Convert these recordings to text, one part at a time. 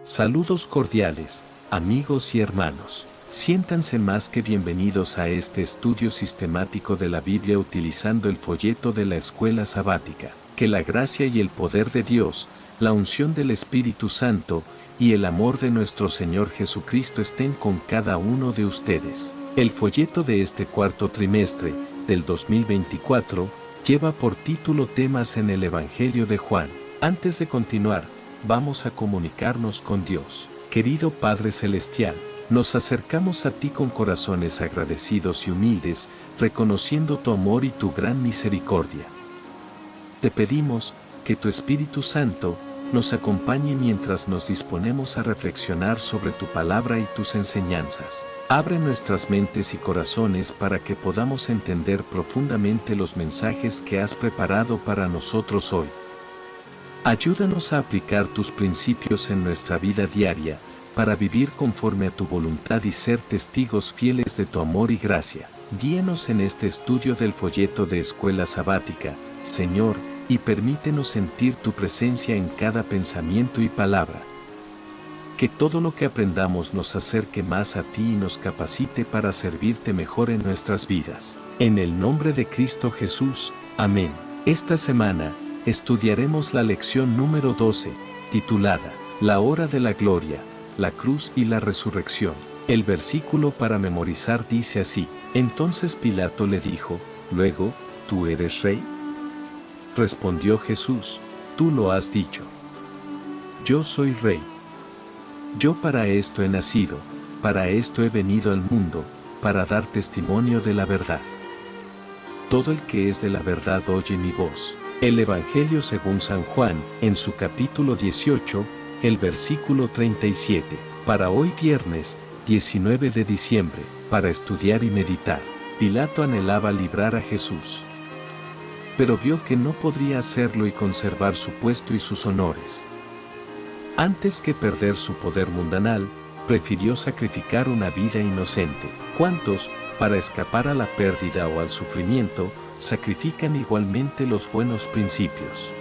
Saludos cordiales, amigos y hermanos. Siéntanse más que bienvenidos a este estudio sistemático de la Biblia utilizando el folleto de la Escuela Sabática. Que la gracia y el poder de Dios, la unción del Espíritu Santo y el amor de nuestro Señor Jesucristo estén con cada uno de ustedes. El folleto de este cuarto trimestre del 2024 lleva por título Temas en el Evangelio de Juan. Antes de continuar, vamos a comunicarnos con Dios. Querido Padre Celestial, nos acercamos a ti con corazones agradecidos y humildes, reconociendo tu amor y tu gran misericordia. Te pedimos que tu Espíritu Santo nos acompañe mientras nos disponemos a reflexionar sobre tu palabra y tus enseñanzas. Abre nuestras mentes y corazones para que podamos entender profundamente los mensajes que has preparado para nosotros hoy. Ayúdanos a aplicar tus principios en nuestra vida diaria, para vivir conforme a tu voluntad y ser testigos fieles de tu amor y gracia. Guíanos en este estudio del folleto de Escuela Sabática, Señor, y permítenos sentir tu presencia en cada pensamiento y palabra. Que todo lo que aprendamos nos acerque más a ti y nos capacite para servirte mejor en nuestras vidas. En el nombre de Cristo Jesús, amén. Esta semana, estudiaremos la lección número 12, titulada, La hora de la gloria, la cruz y la resurrección. El versículo para memorizar dice así: Entonces Pilato le dijo, luego, ¿tú eres rey? Respondió Jesús, tú lo has dicho. Yo soy rey. Yo para esto he nacido, para esto he venido al mundo, para dar testimonio de la verdad. Todo el que es de la verdad oye mi voz. El Evangelio según San Juan, en su capítulo 18, el versículo 37, para hoy viernes, 19 de diciembre, para estudiar y meditar. Pilato anhelaba librar a Jesús, pero vio que no podría hacerlo y conservar su puesto y sus honores. Antes que perder su poder mundanal, prefirió sacrificar una vida inocente. ¿Cuántos, para escapar a la pérdida o al sufrimiento, sacrifican igualmente los buenos principios?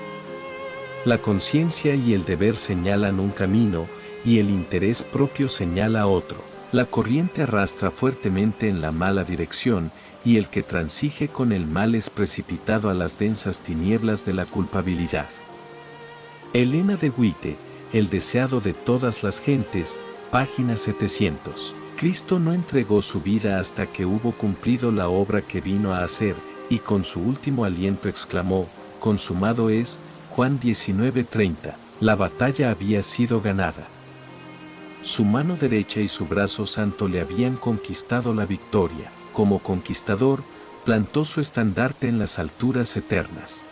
La conciencia y el deber señalan un camino, y el interés propio señala otro. La corriente arrastra fuertemente en la mala dirección, y el que transige con el mal es precipitado a las densas tinieblas de la culpabilidad. Elena de White, El deseado de todas las gentes, página 700. Cristo no entregó su vida hasta que hubo cumplido la obra que vino a hacer, y con su último aliento exclamó, consumado es. Juan 19:30, la batalla había sido ganada. Su mano derecha y su brazo santo le habían conquistado la victoria. Como conquistador, plantó su estandarte en las alturas eternas.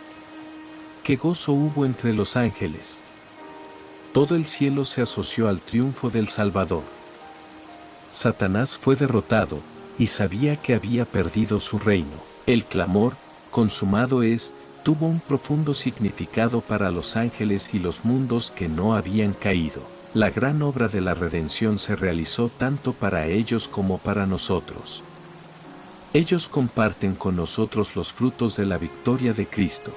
¡Qué gozo hubo entre los ángeles! Todo el cielo se asoció al triunfo del Salvador. Satanás fue derrotado, y sabía que había perdido su reino. El clamor, consumado es, tuvo un profundo significado para los ángeles y los mundos que no habían caído. La gran obra de la redención se realizó tanto para ellos como para nosotros. Ellos comparten con nosotros los frutos de la victoria de Cristo.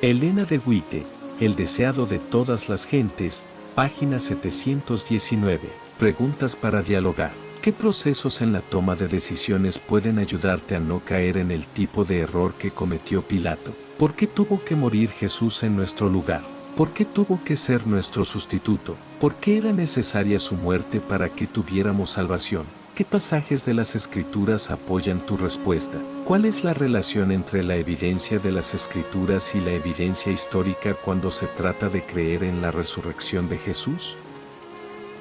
Elena de White, El deseado de todas las gentes, página 719. Preguntas para dialogar. ¿Qué procesos en la toma de decisiones pueden ayudarte a no caer en el tipo de error que cometió Pilato? ¿Por qué tuvo que morir Jesús en nuestro lugar? ¿Por qué tuvo que ser nuestro sustituto? ¿Por qué era necesaria su muerte para que tuviéramos salvación? ¿Qué pasajes de las Escrituras apoyan tu respuesta? ¿Cuál es la relación entre la evidencia de las Escrituras y la evidencia histórica cuando se trata de creer en la resurrección de Jesús?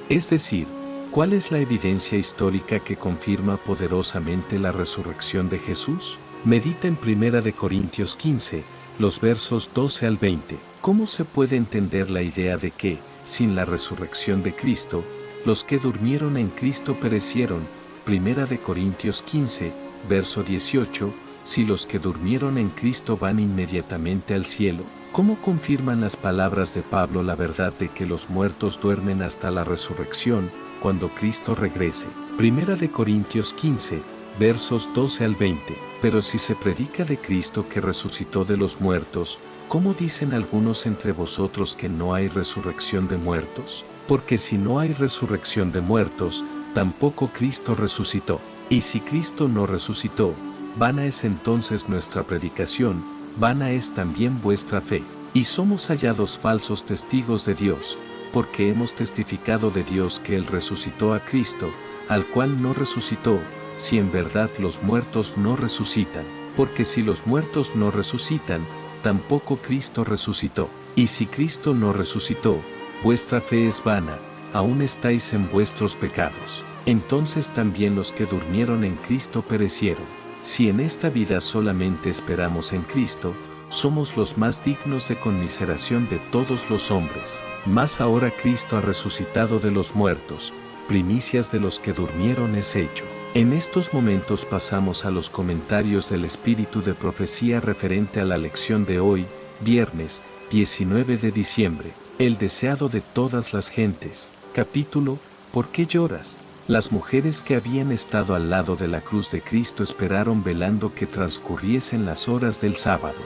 Es decir, ¿cuál es la evidencia histórica que confirma poderosamente la resurrección de Jesús? Medita en 1 Corintios 15, los versos 12 al 20. ¿Cómo se puede entender la idea de que, sin la resurrección de Cristo, los que durmieron en Cristo perecieron? 1 Corintios 15, verso 18, si los que durmieron en Cristo van inmediatamente al cielo. ¿Cómo confirman las palabras de Pablo la verdad de que los muertos duermen hasta la resurrección, cuando Cristo regrese? 1 Corintios 15, versos 12 al 20. Pero si se predica de Cristo que resucitó de los muertos, ¿cómo dicen algunos entre vosotros que no hay resurrección de muertos? Porque si no hay resurrección de muertos, tampoco Cristo resucitó. Y si Cristo no resucitó, vana es entonces nuestra predicación, vana es también vuestra fe. Y somos hallados falsos testigos de Dios, porque hemos testificado de Dios que Él resucitó a Cristo, al cual no resucitó, si en verdad los muertos no resucitan. Porque si los muertos no resucitan, tampoco Cristo resucitó. Y si Cristo no resucitó, vuestra fe es vana, aún estáis en vuestros pecados. Entonces también los que durmieron en Cristo perecieron. Si en esta vida solamente esperamos en Cristo, somos los más dignos de conmiseración de todos los hombres. Mas ahora Cristo ha resucitado de los muertos, primicias de los que durmieron es hecho. En estos momentos pasamos a los comentarios del espíritu de profecía referente a la lección de hoy, viernes 19 de diciembre, el deseado de todas las gentes. Capítulo, ¿por qué lloras? Las mujeres que habían estado al lado de la cruz de Cristo esperaron velando que transcurriesen las horas del sábado.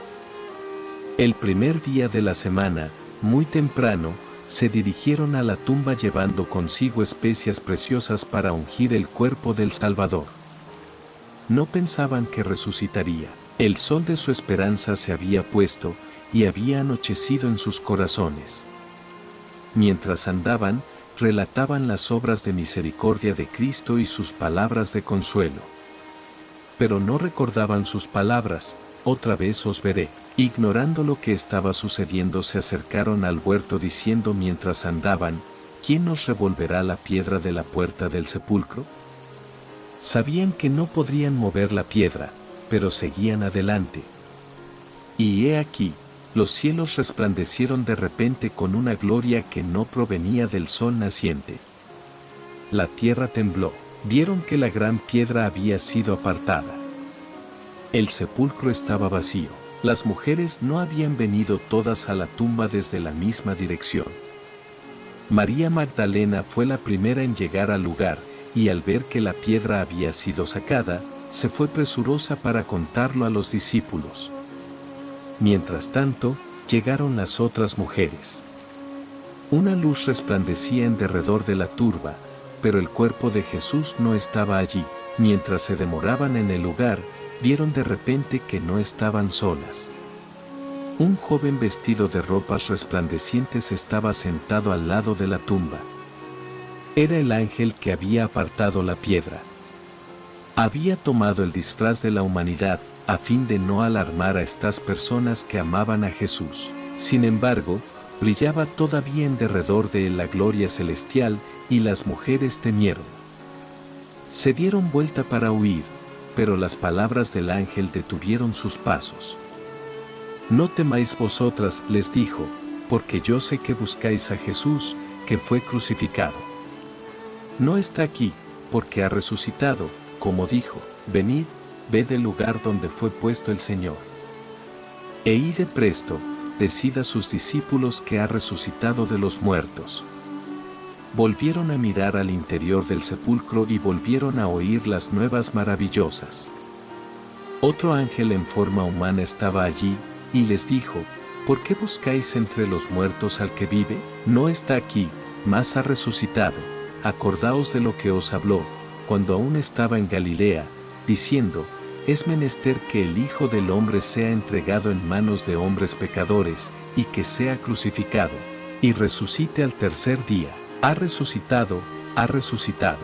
El primer día de la semana, muy temprano, se dirigieron a la tumba llevando consigo especias preciosas para ungir el cuerpo del Salvador. No pensaban que resucitaría. El sol de su esperanza se había puesto y había anochecido en sus corazones. Mientras andaban, relataban las obras de misericordia de Cristo y sus palabras de consuelo. Pero no recordaban sus palabras, otra vez os veré. Ignorando lo que estaba sucediendo se acercaron al huerto diciendo mientras andaban, ¿quién nos revolverá la piedra de la puerta del sepulcro? Sabían que no podrían mover la piedra, pero seguían adelante. Y he aquí, los cielos resplandecieron de repente con una gloria que no provenía del sol naciente. La tierra tembló, vieron que la gran piedra había sido apartada. El sepulcro estaba vacío. Las mujeres no habían venido todas a la tumba desde la misma dirección. María Magdalena fue la primera en llegar al lugar, y al ver que la piedra había sido sacada, se fue presurosa para contarlo a los discípulos. Mientras tanto, llegaron las otras mujeres. Una luz resplandecía en derredor de la turba, pero el cuerpo de Jesús no estaba allí. Mientras se demoraban en el lugar, vieron de repente que no estaban solas. Un joven vestido de ropas resplandecientes estaba sentado al lado de la tumba. Era el ángel que había apartado la piedra. Había tomado el disfraz de la humanidad, a fin de no alarmar a estas personas que amaban a Jesús. Sin embargo, brillaba todavía en derredor de él la gloria celestial, y las mujeres temieron. Se dieron vuelta para huir, pero las palabras del ángel detuvieron sus pasos. No temáis vosotras, les dijo, porque yo sé que buscáis a Jesús, que fue crucificado. No está aquí, porque ha resucitado, como dijo, venid, ved el lugar donde fue puesto el Señor. E id de presto, decid a sus discípulos que ha resucitado de los muertos. Volvieron a mirar al interior del sepulcro y volvieron a oír las nuevas maravillosas. Otro ángel en forma humana estaba allí, y les dijo, ¿por qué buscáis entre los muertos al que vive? No está aquí, mas ha resucitado. Acordaos de lo que os habló, cuando aún estaba en Galilea, diciendo, es menester que el Hijo del Hombre sea entregado en manos de hombres pecadores, y que sea crucificado, y resucite al tercer día. Ha resucitado, ha resucitado.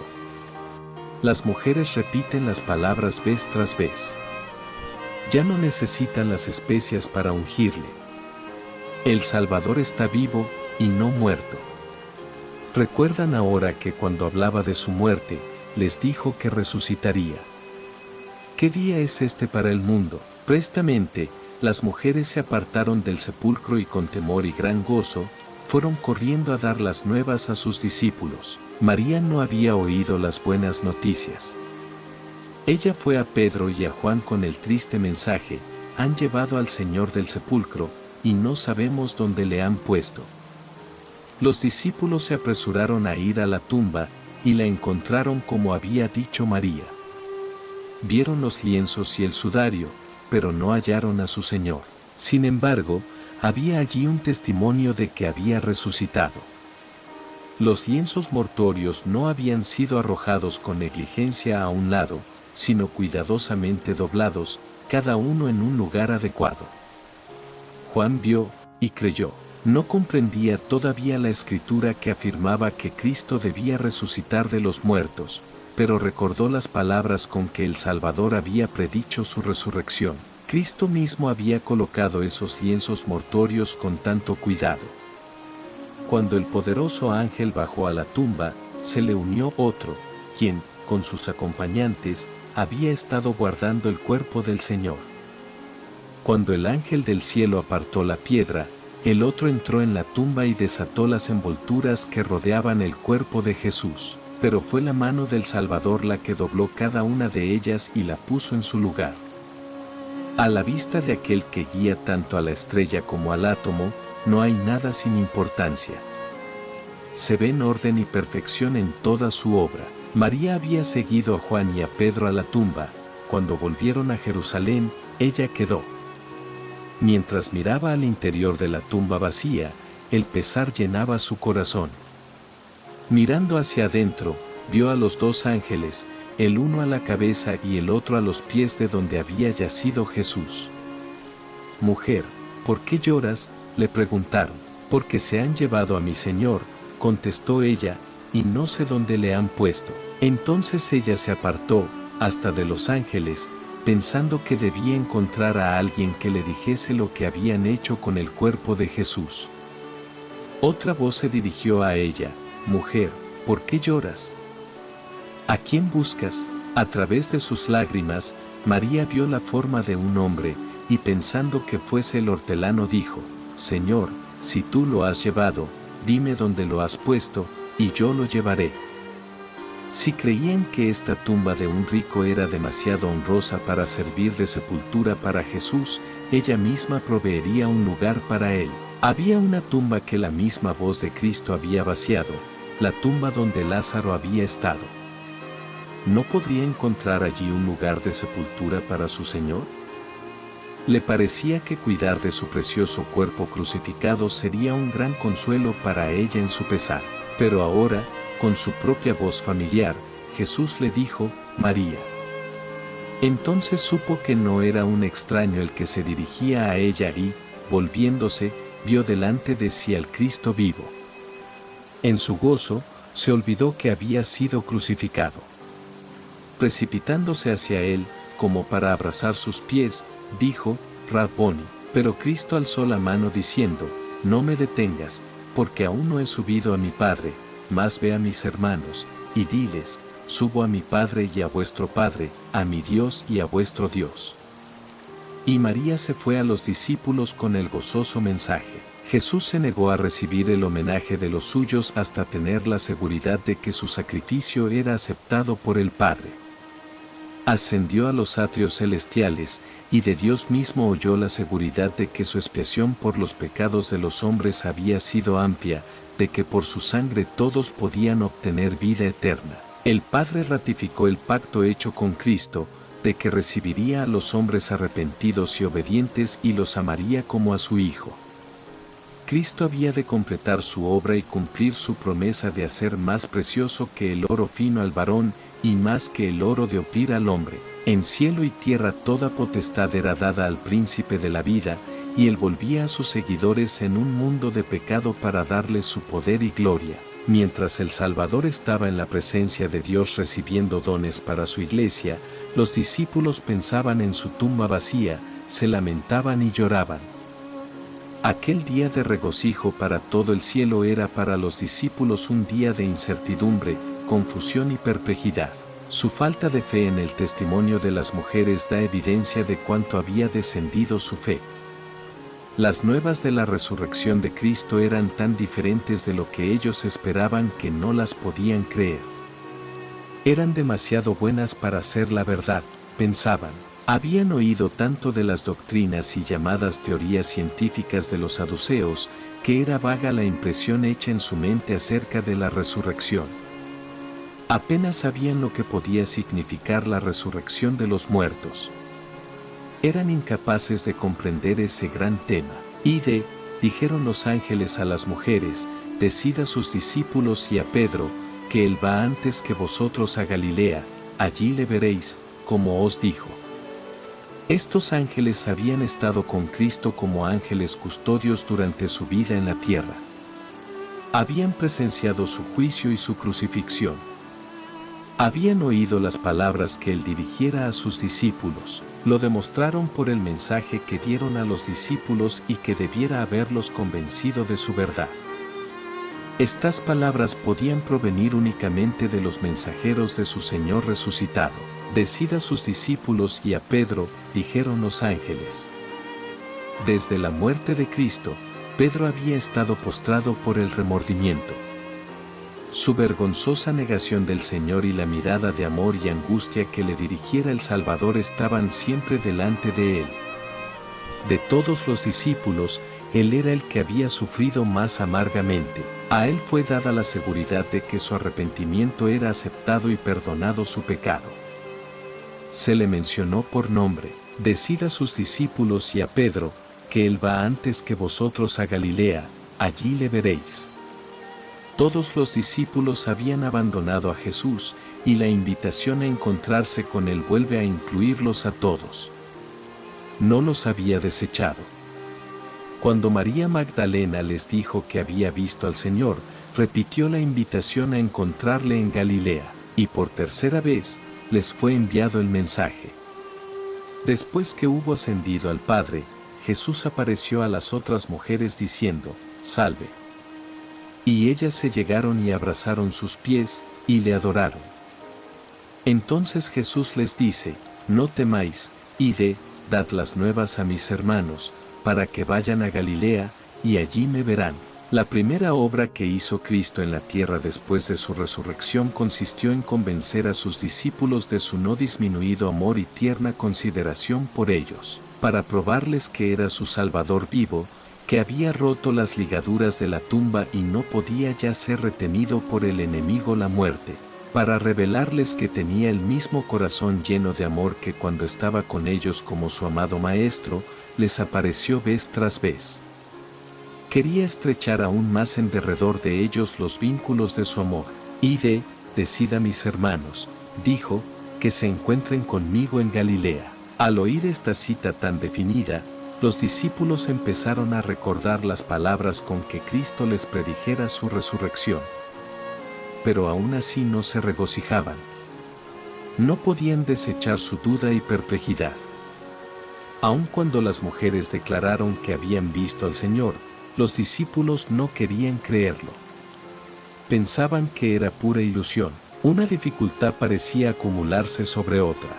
Las mujeres repiten las palabras vez tras vez. Ya no necesitan las especias para ungirle. El Salvador está vivo, y no muerto. Recuerdan ahora que cuando hablaba de su muerte, les dijo que resucitaría. ¿Qué día es este para el mundo? Prestamente, las mujeres se apartaron del sepulcro y con temor y gran gozo, fueron corriendo a dar las nuevas a sus discípulos. María no había oído las buenas noticias. Ella fue a Pedro y a Juan con el triste mensaje, han llevado al Señor del sepulcro, y no sabemos dónde le han puesto. Los discípulos se apresuraron a ir a la tumba, y la encontraron como había dicho María. Vieron los lienzos y el sudario, pero no hallaron a su Señor. Sin embargo, había allí un testimonio de que había resucitado. Los lienzos mortuorios no habían sido arrojados con negligencia a un lado, sino cuidadosamente doblados, cada uno en un lugar adecuado. Juan vio y creyó. No comprendía todavía la escritura que afirmaba que Cristo debía resucitar de los muertos, pero recordó las palabras con que el Salvador había predicho su resurrección. Cristo mismo había colocado esos lienzos mortuorios con tanto cuidado. Cuando el poderoso ángel bajó a la tumba, se le unió otro, quien, con sus acompañantes, había estado guardando el cuerpo del Señor. Cuando el ángel del cielo apartó la piedra, el otro entró en la tumba y desató las envolturas que rodeaban el cuerpo de Jesús, pero fue la mano del Salvador la que dobló cada una de ellas y la puso en su lugar. A la vista de aquel que guía tanto a la estrella como al átomo, no hay nada sin importancia. Se ven orden y perfección en toda su obra. María había seguido a Juan y a Pedro a la tumba. Cuando volvieron a Jerusalén, ella quedó. Mientras miraba al interior de la tumba vacía, el pesar llenaba su corazón. Mirando hacia adentro, vio a los dos ángeles, el uno a la cabeza y el otro a los pies de donde había yacido Jesús. «Mujer, ¿por qué lloras?», le preguntaron. «Porque se han llevado a mi Señor», contestó ella, «y no sé dónde le han puesto». Entonces ella se apartó, hasta de los ángeles, pensando que debía encontrar a alguien que le dijese lo que habían hecho con el cuerpo de Jesús. Otra voz se dirigió a ella: «Mujer, ¿por qué lloras? ¿A quién buscas?». A través de sus lágrimas, María vio la forma de un hombre, y pensando que fuese el hortelano dijo: «Señor, si tú lo has llevado, dime dónde lo has puesto, y yo lo llevaré». Si creían que esta tumba de un rico era demasiado honrosa para servir de sepultura para Jesús, ella misma proveería un lugar para él. Había una tumba que la misma voz de Cristo había vaciado, la tumba donde Lázaro había estado. ¿No podría encontrar allí un lugar de sepultura para su Señor? Le parecía que cuidar de su precioso cuerpo crucificado sería un gran consuelo para ella en su pesar. Pero ahora, con su propia voz familiar, Jesús le dijo: «María». Entonces supo que no era un extraño el que se dirigía a ella y, volviéndose, vio delante de sí al Cristo vivo. En su gozo, se olvidó que había sido crucificado. Precipitándose hacia él, como para abrazar sus pies, dijo: «Rabboni». Pero Cristo alzó la mano diciendo: «No me detengas, porque aún no he subido a mi Padre, mas ve a mis hermanos, y diles: subo a mi Padre y a vuestro Padre, a mi Dios y a vuestro Dios». Y María se fue a los discípulos con el gozoso mensaje. Jesús se negó a recibir el homenaje de los suyos hasta tener la seguridad de que su sacrificio era aceptado por el Padre. Ascendió a los atrios celestiales, y de Dios mismo oyó la seguridad de que su expiación por los pecados de los hombres había sido amplia, de que por su sangre todos podían obtener vida eterna. El Padre ratificó el pacto hecho con Cristo, de que recibiría a los hombres arrepentidos y obedientes y los amaría como a su Hijo. Cristo había de completar su obra y cumplir su promesa de hacer más precioso que el oro fino al varón, y más que el oro de Ofir al hombre. En cielo y tierra toda potestad era dada al príncipe de la vida, y él volvía a sus seguidores en un mundo de pecado para darles su poder y gloria. Mientras el Salvador estaba en la presencia de Dios recibiendo dones para su iglesia, los discípulos pensaban en su tumba vacía, se lamentaban y lloraban. Aquel día de regocijo para todo el cielo era para los discípulos un día de incertidumbre, confusión y perplejidad. Su falta de fe en el testimonio de las mujeres da evidencia de cuánto había descendido su fe. Las nuevas de la resurrección de Cristo eran tan diferentes de lo que ellos esperaban que no las podían creer. Eran demasiado buenas para ser la verdad, pensaban. Habían oído tanto de las doctrinas y llamadas teorías científicas de los saduceos, que era vaga la impresión hecha en su mente acerca de la resurrección. Apenas sabían lo que podía significar la resurrección de los muertos. Eran incapaces de comprender ese gran tema. Dijeron los ángeles a las mujeres, decid a sus discípulos y a Pedro, que él va antes que vosotros a Galilea, allí le veréis, como os dijo. Estos ángeles habían estado con Cristo como ángeles custodios durante su vida en la tierra. Habían presenciado su juicio y su crucifixión. Habían oído las palabras que él dirigiera a sus discípulos, lo demostraron por el mensaje que dieron a los discípulos y que debiera haberlos convencido de su verdad. Estas palabras podían provenir únicamente de los mensajeros de su Señor resucitado. Decid a sus discípulos y a Pedro, dijeron los ángeles. Desde la muerte de Cristo, Pedro había estado postrado por el remordimiento. Su vergonzosa negación del Señor y la mirada de amor y angustia que le dirigiera el Salvador estaban siempre delante de él. De todos los discípulos, él era el que había sufrido más amargamente. A él fue dada la seguridad de que su arrepentimiento era aceptado y perdonado su pecado. Se le mencionó por nombre. Decid a sus discípulos y a Pedro, que él va antes que vosotros a Galilea, allí le veréis. Todos los discípulos habían abandonado a Jesús, y la invitación a encontrarse con él vuelve a incluirlos a todos. No los había desechado. Cuando María Magdalena les dijo que había visto al Señor, repitió la invitación a encontrarle en Galilea, y por tercera vez, les fue enviado el mensaje. Después que hubo ascendido al Padre, Jesús apareció a las otras mujeres diciendo, «Salve». Y ellas se llegaron y abrazaron sus pies, y le adoraron. Entonces Jesús les dice, «No temáis, id, dad las nuevas a mis hermanos, para que vayan a Galilea, y allí me verán». La primera obra que hizo Cristo en la tierra después de su resurrección consistió en convencer a sus discípulos de su no disminuido amor y tierna consideración por ellos, para probarles que era su Salvador vivo, que había roto las ligaduras de la tumba y no podía ya ser retenido por el enemigo la muerte, para revelarles que tenía el mismo corazón lleno de amor que cuando estaba con ellos como su amado Maestro, les apareció vez tras vez. Quería estrechar aún más en derredor de ellos los vínculos de su amor. Decid a mis hermanos, dijo, que se encuentren conmigo en Galilea. Al oír esta cita tan definida, los discípulos empezaron a recordar las palabras con que Cristo les predijera su resurrección. Pero aún así no se regocijaban. No podían desechar su duda y perplejidad. Aun cuando las mujeres declararon que habían visto al Señor, los discípulos no querían creerlo. Pensaban que era pura ilusión. Una dificultad parecía acumularse sobre otra.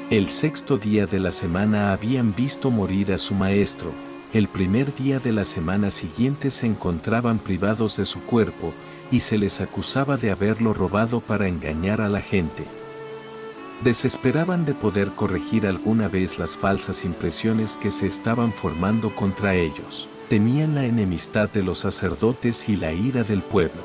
El sexto día de la semana habían visto morir a su maestro. El primer día de la semana siguiente se encontraban privados de su cuerpo, y se les acusaba de haberlo robado para engañar a la gente. Desesperaban de poder corregir alguna vez las falsas impresiones que se estaban formando contra ellos. Temían la enemistad de los sacerdotes y la ira del pueblo.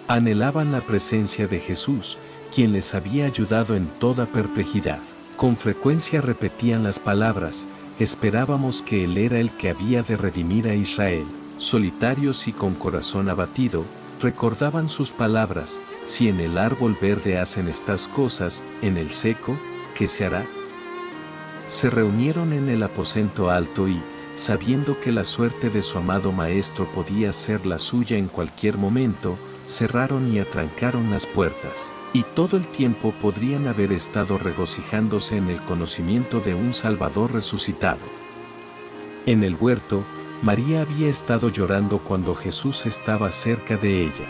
Anhelaban la presencia de Jesús, quien les había ayudado en toda perplejidad. Con frecuencia repetían las palabras, esperábamos que Él era el que había de redimir a Israel. Solitarios y con corazón abatido, recordaban sus palabras, si en el árbol verde hacen estas cosas, en el seco, ¿qué se hará? Se reunieron en el aposento alto y, sabiendo que la suerte de su amado Maestro podía ser la suya en cualquier momento, cerraron y atrancaron las puertas, y todo el tiempo podrían haber estado regocijándose en el conocimiento de un Salvador resucitado. En el huerto, María había estado llorando cuando Jesús estaba cerca de ella.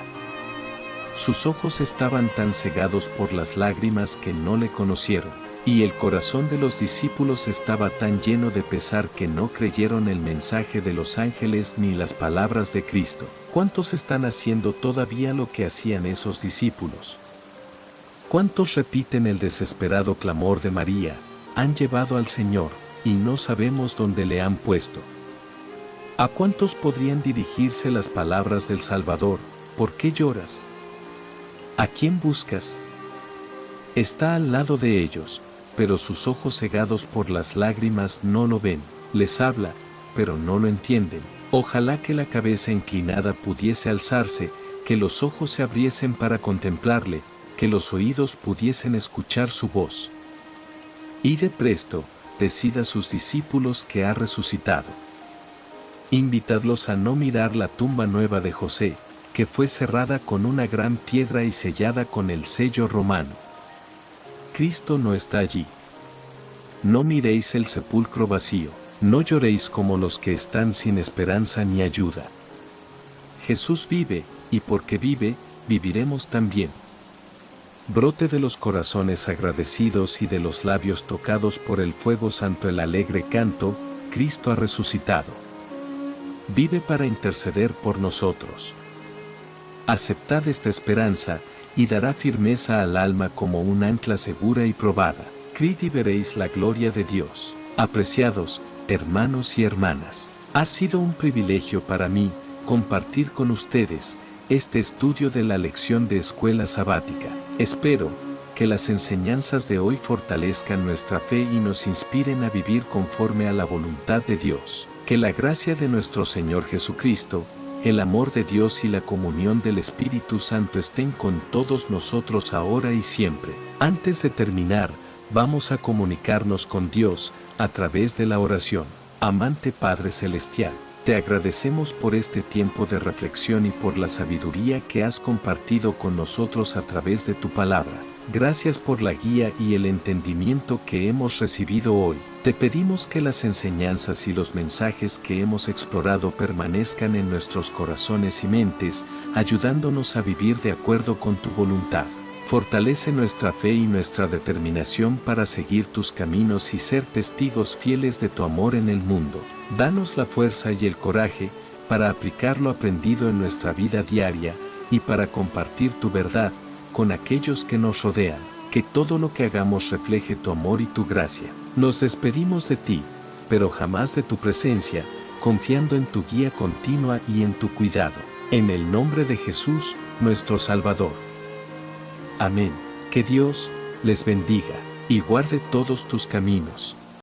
Sus ojos estaban tan cegados por las lágrimas que no le conocieron, y el corazón de los discípulos estaba tan lleno de pesar que no creyeron el mensaje de los ángeles ni las palabras de Cristo. ¿Cuántos están haciendo todavía lo que hacían esos discípulos? ¿Cuántos repiten el desesperado clamor de María? Han llevado al Señor, y no sabemos dónde le han puesto. ¿A cuántos podrían dirigirse las palabras del Salvador? ¿Por qué lloras? ¿A quién buscas? Está al lado de ellos, pero sus ojos cegados por las lágrimas no lo ven. Les habla, pero no lo entienden. Ojalá que la cabeza inclinada pudiese alzarse, que los ojos se abriesen para contemplarle, que los oídos pudiesen escuchar su voz. Y de presto, decid a sus discípulos que ha resucitado. Invitadlos a no mirar la tumba nueva de José, que fue cerrada con una gran piedra y sellada con el sello romano. Cristo no está allí. No miréis el sepulcro vacío, no lloréis como los que están sin esperanza ni ayuda. Jesús vive, y porque vive, viviremos también. Brote de los corazones agradecidos y de los labios tocados por el fuego santo el alegre canto, Cristo ha resucitado. Vive para interceder por nosotros. Aceptad esta esperanza, y dará firmeza al alma como un ancla segura y probada. Creed y veréis la gloria de Dios. Apreciados, hermanos y hermanas, ha sido un privilegio para mí compartir con ustedes este estudio de la lección de escuela sabática. Espero que las enseñanzas de hoy fortalezcan nuestra fe y nos inspiren a vivir conforme a la voluntad de Dios. Que la gracia de nuestro Señor Jesucristo, el amor de Dios y la comunión del Espíritu Santo estén con todos nosotros ahora y siempre. Antes de terminar, vamos a comunicarnos con Dios a través de la oración. Amante Padre Celestial, te agradecemos por este tiempo de reflexión y por la sabiduría que has compartido con nosotros a través de tu palabra. Gracias por la guía y el entendimiento que hemos recibido hoy. Te pedimos que las enseñanzas y los mensajes que hemos explorado permanezcan en nuestros corazones y mentes, ayudándonos a vivir de acuerdo con tu voluntad. Fortalece nuestra fe y nuestra determinación para seguir tus caminos y ser testigos fieles de tu amor en el mundo. Danos la fuerza y el coraje para aplicar lo aprendido en nuestra vida diaria y para compartir tu verdad con aquellos que nos rodean. Que todo lo que hagamos refleje tu amor y tu gracia. Nos despedimos de ti, pero jamás de tu presencia, confiando en tu guía continua y en tu cuidado. En el nombre de Jesús, nuestro Salvador. Amén. Que Dios les bendiga y guarde todos tus caminos.